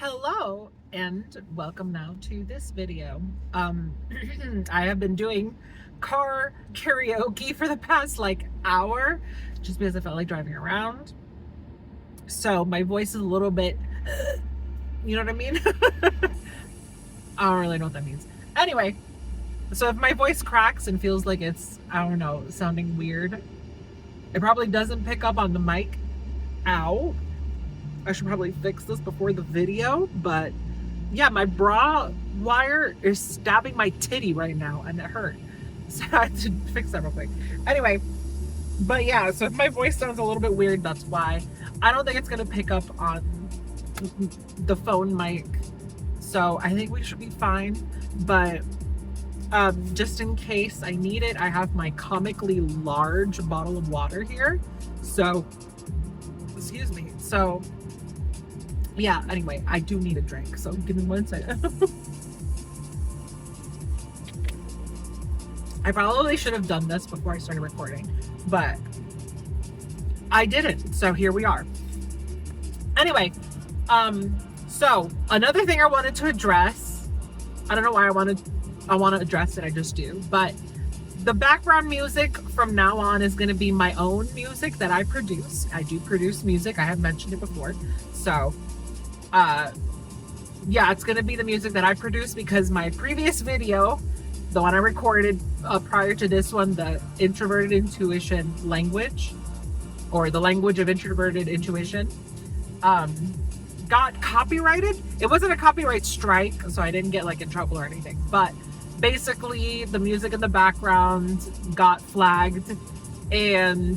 Hello and welcome now to this video. I have been doing car karaoke for the past hour just because I felt like driving around. So my voice is a little bit, you know what I mean? I don't really know what that means. Anyway, so if my voice cracks and feels like it's, I don't know, sounding weird, it probably doesn't pick up on the mic. Ow. I should probably fix this before the video, but yeah, my bra wire is stabbing my titty right now and it hurt. So I had to fix that real quick. Anyway, but yeah, so if my voice sounds a little bit weird, that's why. I don't think it's gonna pick up on the phone mic. So I think we should be fine. But just in case I need it, I have my comically large bottle of water here. So, excuse me. So yeah, anyway, I do need a drink, so give me 1 second. I probably should have done this before I started recording, but I didn't, so here we are. Anyway, so another thing I wanted to address, I don't know why I want to address it, I just do, but the background music from now on is going to be my own music that I produce. I do produce music, I have mentioned it before, so yeah, it's gonna be the music that I produce because my previous video, the one I recorded prior to this one, the introverted intuition language, or the language of introverted intuition, got copyrighted. It wasn't a copyright strike, so I didn't get in trouble or anything, but basically the music in the background got flagged, and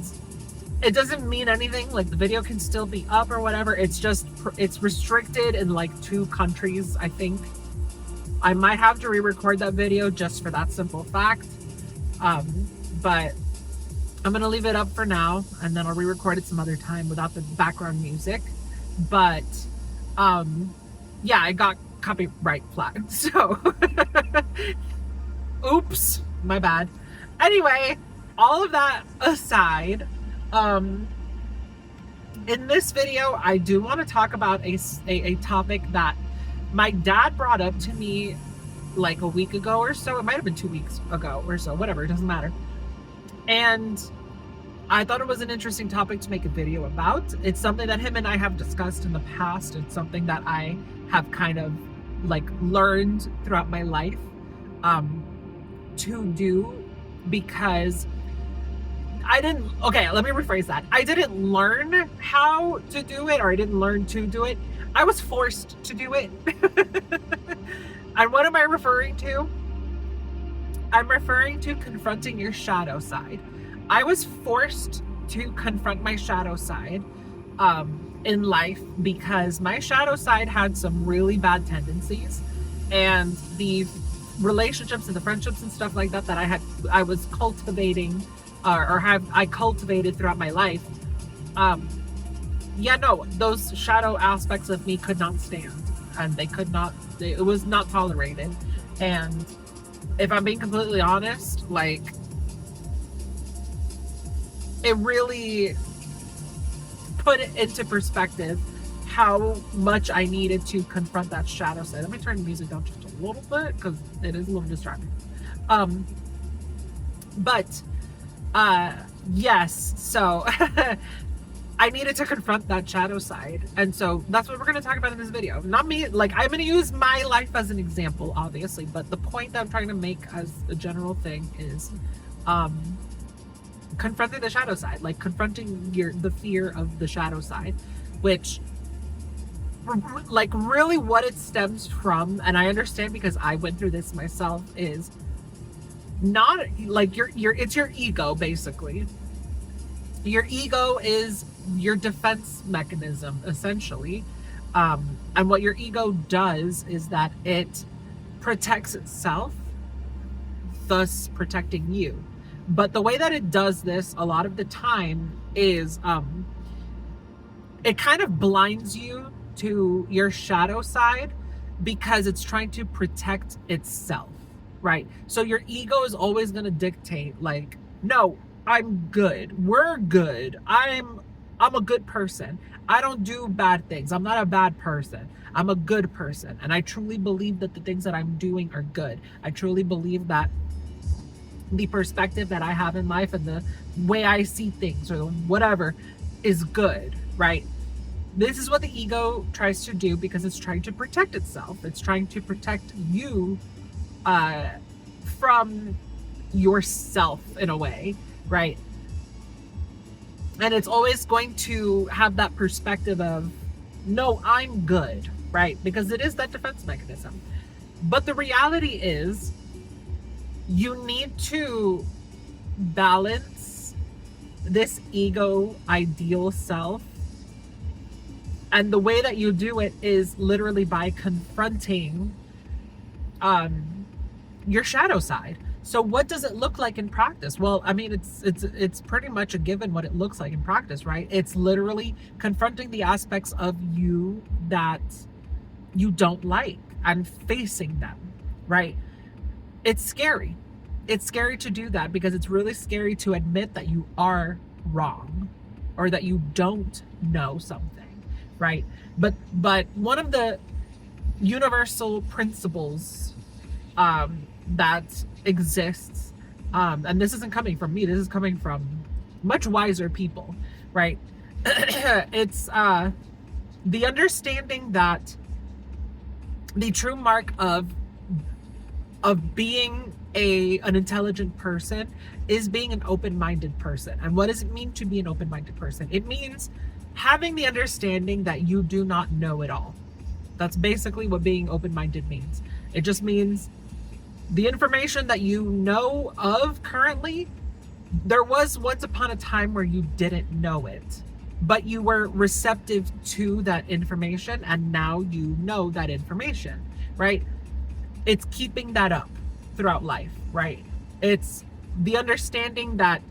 it doesn't mean anything. The video can still be up or whatever. It's just, it's restricted in 2 countries, I think. I might have to re-record that video just for that simple fact. But I'm gonna leave it up for now, and then I'll re-record it some other time without the background music. But yeah, I got copyright flagged, so oops, my bad. Anyway, all of that aside, in this video, I do want to talk about a topic that my dad brought up to me a week ago or so. It might have been 2 weeks ago or so, whatever, it doesn't matter. And I thought it was an interesting topic to make a video about. It's something that him and I have discussed in the past. It's something that I have kind of learned throughout my life to do, because okay, let me rephrase that. I didn't learn how to do it, or I didn't learn to do it. I was forced to do it. And what am I referring to? I'm referring to confronting your shadow side. I was forced to confront my shadow side in life because my shadow side had some really bad tendencies, and the relationships and the friendships and stuff like that that I was cultivating, I cultivated throughout my life, yeah, no, those shadow aspects of me could not stand, and it was not tolerated. And if I'm being completely honest, it really put it into perspective how much I needed to confront that shadow side. Let me turn the music down just a little bit because it is a little distracting. But yes, so I needed to confront that shadow side, and so that's what we're going to talk about in this video. Not me, I'm going to use my life as an example, obviously, but the point that I'm trying to make as a general thing is confronting the shadow side, confronting the fear of the shadow side, which really what it stems from, and I understand because I went through this myself, is not it's your ego. Basically, your ego is your defense mechanism, essentially, and what your ego does is that it protects itself, thus protecting you. But the way that it does this a lot of the time is it kind of blinds you to your shadow side because it's trying to protect itself, right? So your ego is always going to dictate no, I'm good, we're good, I'm I'm a good person. I don't do bad things. I'm not a bad person. I'm a good person. And I truly believe that the things that I'm doing are good. I truly believe that the perspective that I have in life and the way I see things or whatever is good, right? This is what the ego tries to do because it's trying to protect itself. It's trying to protect you from yourself in a way, right? And it's always going to have that perspective of, no, I'm good, right? Because it is that defense mechanism. But the reality is, you need to balance this ego ideal self. And the way that you do it is literally by confronting your shadow side. So what does it look like in practice? Well, I mean, it's pretty much a given what it looks like in practice, right? It's literally confronting the aspects of you that you don't like and facing them, right? It's scary. It's scary to do that because it's really scary to admit that you are wrong or that you don't know something, right? But one of the universal principles that exists, and this isn't coming from me, this is coming from much wiser people, right? It's the understanding that the true mark of being an intelligent person is being an open-minded person. And what does it mean to be an open-minded person? It means having the understanding that you do not know it all. That's basically what being open-minded means. It just means the information that you know of currently, there was once upon a time where you didn't know it, but you were receptive to that information, and now you know that information, right? It's keeping that up throughout life, right? It's the understanding that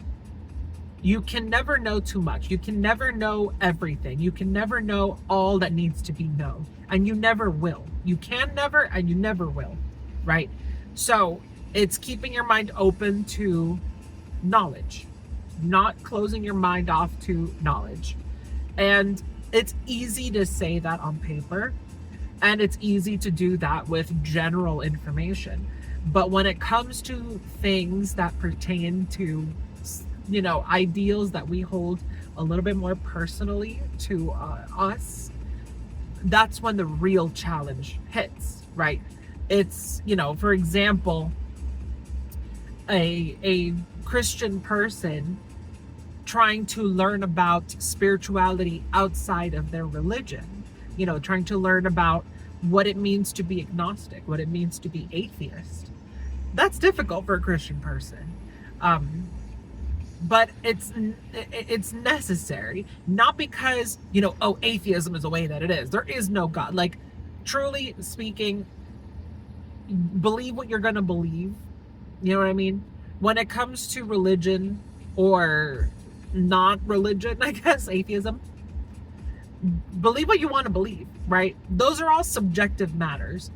you can never know too much. You can never know everything. You can never know all that needs to be known, and you never will. You can never, and you never will, right? So it's keeping your mind open to knowledge, not closing your mind off to knowledge. And it's easy to say that on paper, and it's easy to do that with general information. But when it comes to things that pertain to, you know, ideals that we hold a little bit more personally to us, that's when the real challenge hits, right? It's, you know, for example, a Christian person trying to learn about spirituality outside of their religion, you know, trying to learn about what it means to be agnostic, what it means to be atheist. That's difficult for a Christian person. But it's necessary, not because, you know, oh, atheism is the way that it is. There is no God. Like, truly speaking, believe what you're going to believe. You know what I mean? When it comes to religion or not religion, I guess, atheism, believe what you want to believe, right? Those are all subjective matters.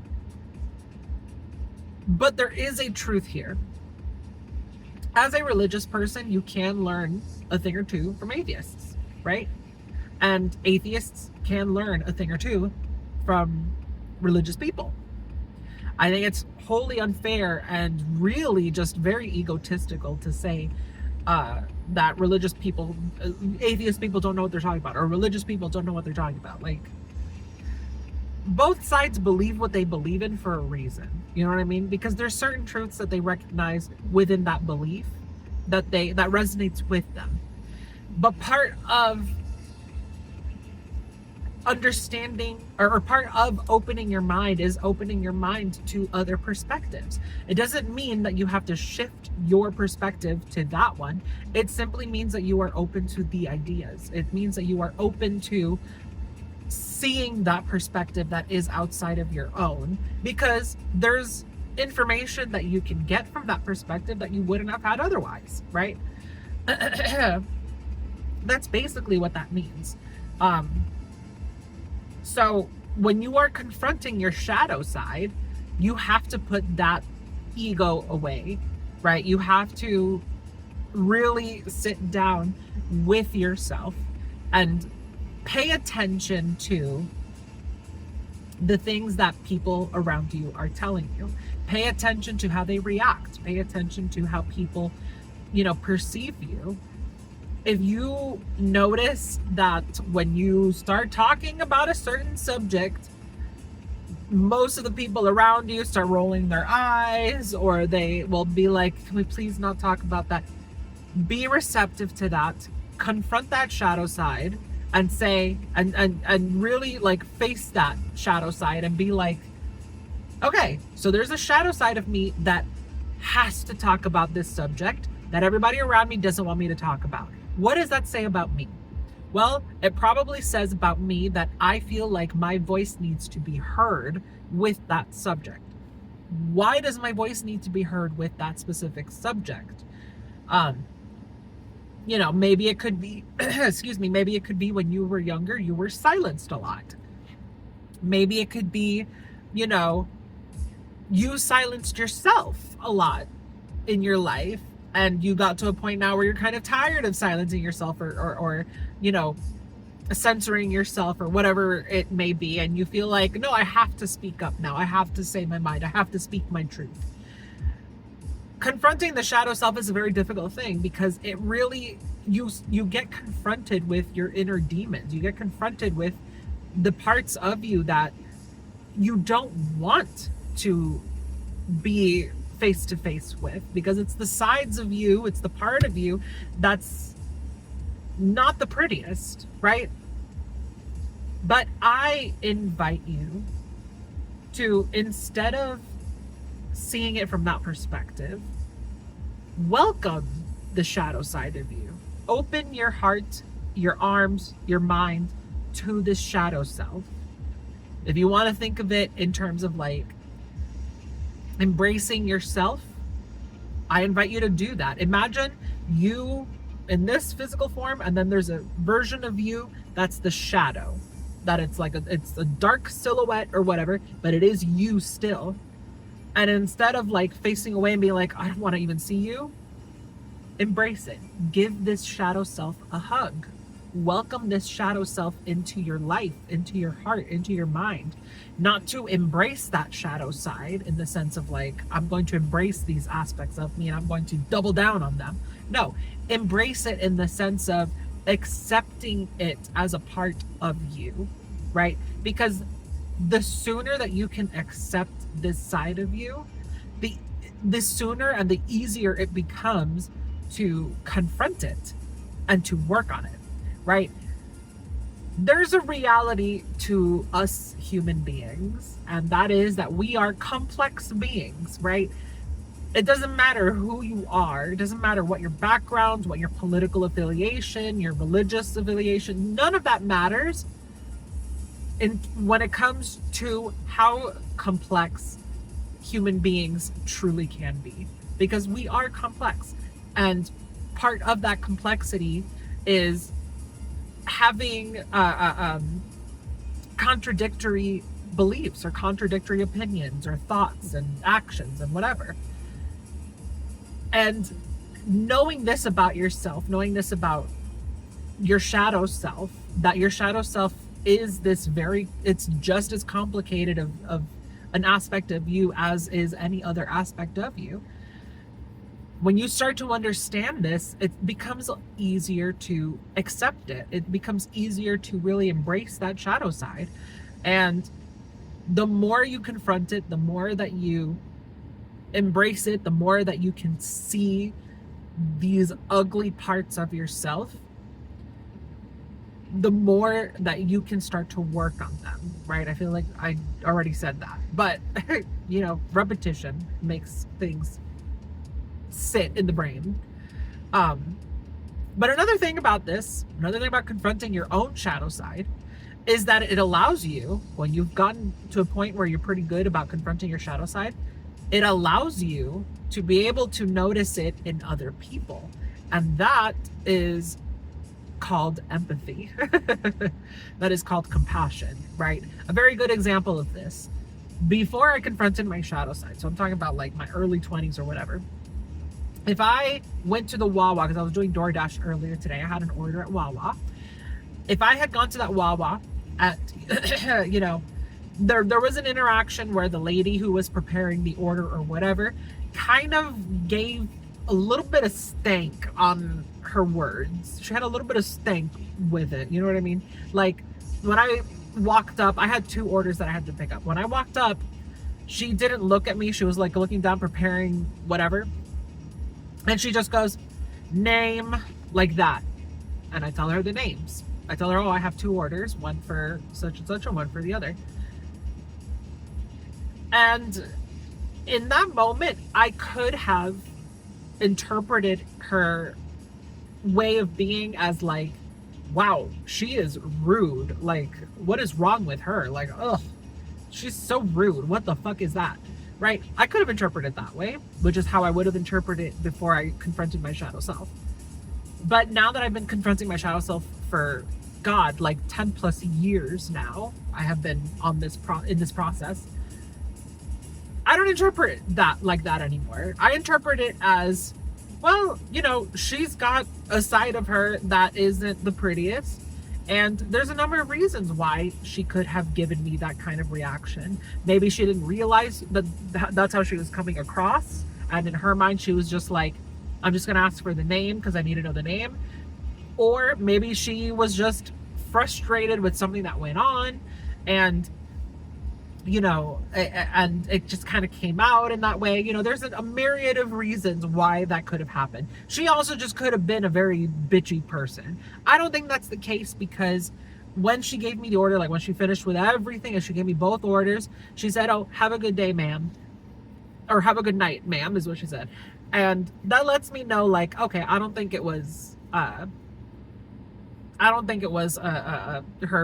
But there is a truth here. As a religious person, you can learn a thing or two from atheists, right? And atheists can learn a thing or two from religious people. I think it's wholly unfair and really just very egotistical to say that religious people, atheist people don't know what they're talking about, or religious people don't know what they're talking about. Like, both sides believe what they believe in for a reason. You know what I mean? Because there's certain truths that they recognize within that belief that resonates with them. But part of understanding or part of opening your mind is opening your mind to other perspectives. It doesn't mean that you have to shift your perspective to that one. It simply means that you are open to the ideas. It means that you are open to seeing that perspective that is outside of your own, because there's information that you can get from that perspective that you wouldn't have had otherwise, right? That's basically what that means. So when you are confronting your shadow side, you have to put that ego away, right? You have to really sit down with yourself and pay attention to the things that people around you are telling you. Pay attention to how they react. Pay attention to how people, perceive you. If you notice that when you start talking about a certain subject, most of the people around you start rolling their eyes, or they will be like, can we please not talk about that? Be receptive to that. Confront that shadow side and say, and really like face that shadow side and be like, okay, so there's a shadow side of me that has to talk about this subject that everybody around me doesn't want me to talk about. What does that say about me? Well, it probably says about me that I feel like my voice needs to be heard with that subject. Why does my voice need to be heard with that specific subject? Maybe it could be, maybe it could be when you were younger, you were silenced a lot. Maybe it could be, you silenced yourself a lot in your life, and you got to a point now where you're kind of tired of silencing yourself or censoring yourself or whatever it may be. And you feel like, no, I have to speak up now. I have to say my mind. I have to speak my truth. Confronting the shadow self is a very difficult thing, because it really, you get confronted with your inner demons. You get confronted with the parts of you that you don't want to be face to face with, because it's the sides of you, it's the part of you that's not the prettiest, right? But I invite you to, instead of seeing it from that perspective, welcome the shadow side of you. Open your heart, your arms, your mind to this shadow self. If you want to think of it in terms of like embracing yourself, I invite you to do that. Imagine you in this physical form, and then there's a version of you that's the shadow, that it's like it's a dark silhouette or whatever, but it is you still. And instead of like facing away and being like, I don't want to even see you, embrace it. Give this shadow self a hug. Welcome this shadow self into your life, into your heart, into your mind. Not to embrace that shadow side in the sense of like, I'm going to embrace these aspects of me and I'm going to double down on them. No, embrace it in the sense of accepting it as a part of you, right? Because the sooner that you can accept this side of you, the sooner and the easier it becomes to confront it and to work on it, right? There's a reality to us human beings, and that is that we are complex beings, right? It doesn't matter who you are. It doesn't matter what your background, what your political affiliation, your religious affiliation, none of that matters when it comes to how complex human beings truly can be, because we are complex. And part of that complexity is having contradictory beliefs or contradictory opinions or thoughts and actions and whatever. And knowing this about yourself, knowing this about your shadow self, that your shadow self is it's just as complicated of an aspect of you as is any other aspect of you. When you start to understand this, it becomes easier to accept it. It becomes easier to really embrace that shadow side. And the more you confront it, the more that you embrace it, the more that you can see these ugly parts of yourself, the more that you can start to work on them, right? I feel like I already said that, but repetition makes things sit in the brain. But another thing about confronting your own shadow side is that it allows you, when you've gotten to a point where you're pretty good about confronting your shadow side, it allows you to be able to notice it in other people. And that is called empathy. That is called compassion, right? A very good example of this. Before I confronted my shadow side, so I'm talking about like my early 20s or whatever, if I went to the Wawa, because I was doing DoorDash earlier today, I had an order at Wawa, if I had gone to that Wawa at, you know, there was an interaction where the lady who was preparing the order or whatever kind of gave a little bit of stank on her words. She had a little bit of stank with it. You know what I mean? Like when I walked up, I had 2 orders that I had to pick up. When I walked up, she didn't look at me. She was like looking down, preparing whatever. And she just goes, name, like that. And I tell her the names. I tell her, oh, I have 2 orders, one for such and such and one for the other. And in that moment, I could have interpreted her way of being as like, wow, she is rude. Like, what is wrong with her? Like, ugh, she's so rude. What the fuck is that? Right? I could have interpreted it that way, which is how I would have interpreted it before I confronted my shadow self. But now that I've been confronting my shadow self for God, like 10 plus years now, I have been on this in this process. I don't interpret that like that anymore. I interpret it as, well, you know, she's got a side of her that isn't the prettiest. And there's a number of reasons why she could have given me that kind of reaction. Maybe she didn't realize that that's how she was coming across. And in her mind, she was just like, I'm just going to ask for the name because I need to know the name. Or maybe she was just frustrated with something that went on. And you know, and it just kind of came out in that way. You know, there's a myriad of reasons why that could have happened. She also just could have been a very bitchy person. I don't think that's the case, because when she gave me the order, like when she finished with everything and she gave me both orders, she said, oh, have a good day, ma'am. Or have a good night, ma'am, is what she said. And that lets me know, like, okay, I don't think it was her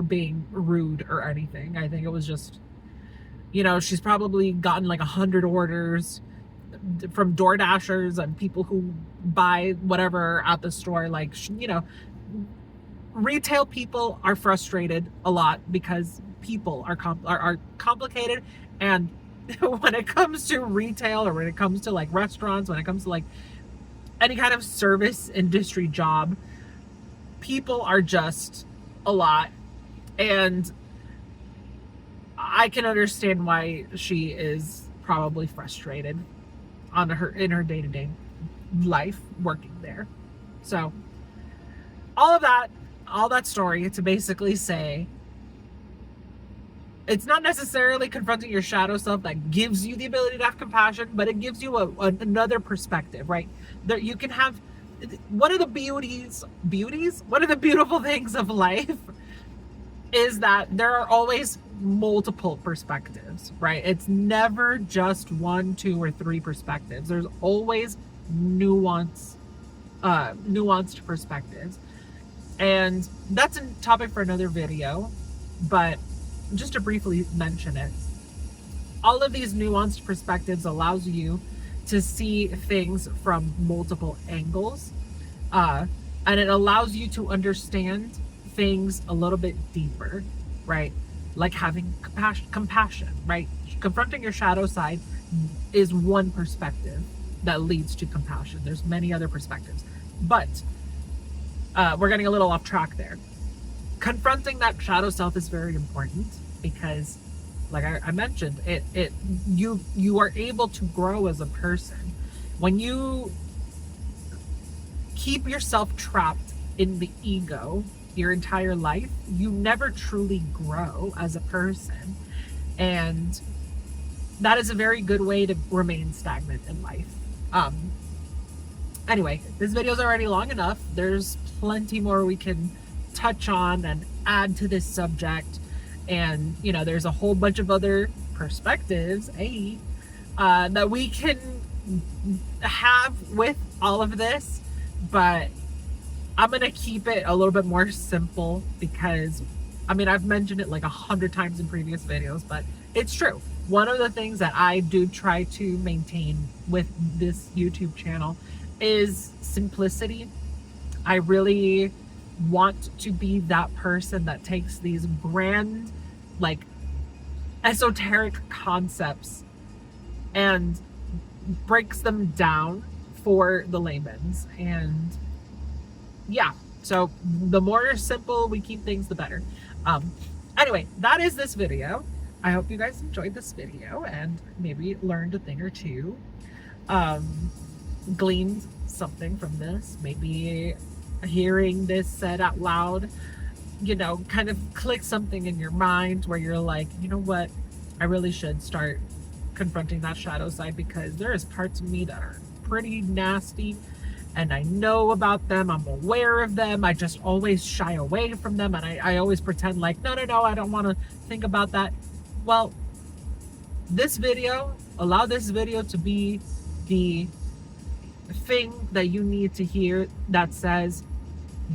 being rude or anything. I think it was just, you know, she's probably gotten like 100 orders from DoorDashers and people who buy whatever at the store. Like, you know, retail people are frustrated a lot because people are complicated. And when it comes to retail, or when it comes to like restaurants, when it comes to like any kind of service industry job, people are just a lot. And I can understand why she is probably frustrated in her day-to-day life working there. So all that story to basically say, it's not necessarily confronting your shadow self that gives you the ability to have compassion, but it gives you another perspective, right? There you can have one of the beautiful things of life is that there are always multiple perspectives, right? It's never just 1, 2, or 3 perspectives. There's always nuanced perspectives. And that's a topic for another video, but just to briefly mention it, all of these nuanced perspectives allows you to see things from multiple angles, and it allows you to understand things a little bit deeper, right? Like having compassion, right? Confronting your shadow side is one perspective that leads to compassion. There's many other perspectives, but we're getting a little off track there. Confronting that shadow self is very important because, like I mentioned, you are able to grow as a person. When you keep yourself trapped in the ego your entire life, you never truly grow as a person. And that is a very good way to remain stagnant in life. Anyway, this video is already long enough. There's plenty more we can touch on and add to this subject. And, you know, there's a whole bunch of other perspectives, that we can have with all of this. But I'm going to keep it a little bit more simple because, I mean, I've mentioned it like 100 times in previous videos, but it's true. One of the things that I do try to maintain with this YouTube channel is simplicity. I really want to be that person that takes these grand, like, esoteric concepts and breaks them down for the layman's. And yeah, So the more simple we keep things, the better. Anyway, that is this video. I hope you guys enjoyed this video and maybe learned a thing or two. Gleaned something from this. Maybe hearing this said out loud, you know, kind of click something in your mind where you're like, you know what, I really should start confronting that shadow side, because there is parts of me that are pretty nasty and I know about them. I'm aware of them. I just always shy away from them, and I always pretend like, no, I don't want to think about that. Well, this video, allow this video to be the thing that you need to hear that says,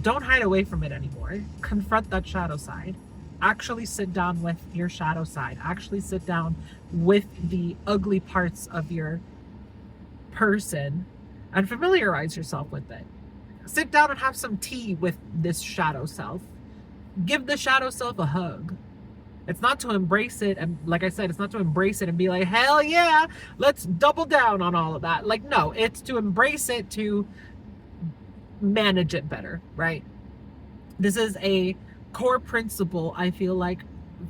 don't hide away from it anymore. Confront that shadow side. Actually sit down with your shadow side. Actually sit down with the ugly parts of your person and familiarize yourself with it. Sit down and have some tea with this shadow self. Give the shadow self a hug. It's not to embrace it, and like I said, it's not to embrace it and be like, hell yeah, let's double down on all of that. Like, no, it's to embrace it, to manage it better, right? This is a core principle, I feel like,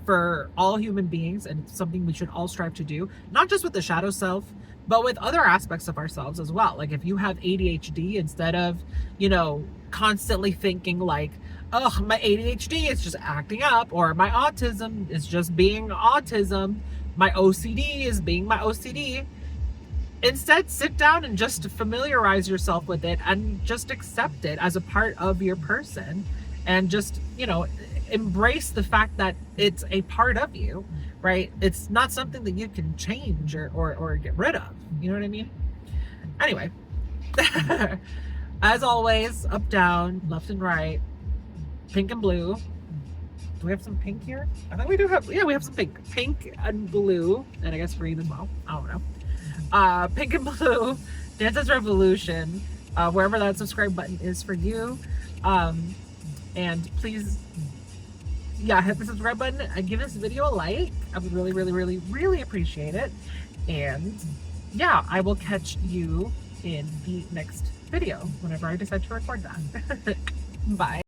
for all human beings, and something we should all strive to do, not just with the shadow self, but with other aspects of ourselves as well. Like if you have ADHD, instead of, you know, constantly thinking like, oh, my ADHD is just acting up, or my autism is just being autism, my OCD is being my OCD. Instead, sit down and just familiarize yourself with it and just accept it as a part of your person, and just, you know, embrace the fact that it's a part of you, right? It's not something that you can change or get rid of. You know what I mean? Anyway, as always, up, down, left and right, pink and blue. Do we have some pink here? I think we do have, yeah, we have some pink and blue, and I guess green as well. I don't know. Pink and blue, Dance's Revolution, wherever that subscribe button is for you. And please, yeah, hit the subscribe button and give this video a like. I would really appreciate it. And yeah, I will catch you in the next video whenever I decide to record that. Bye.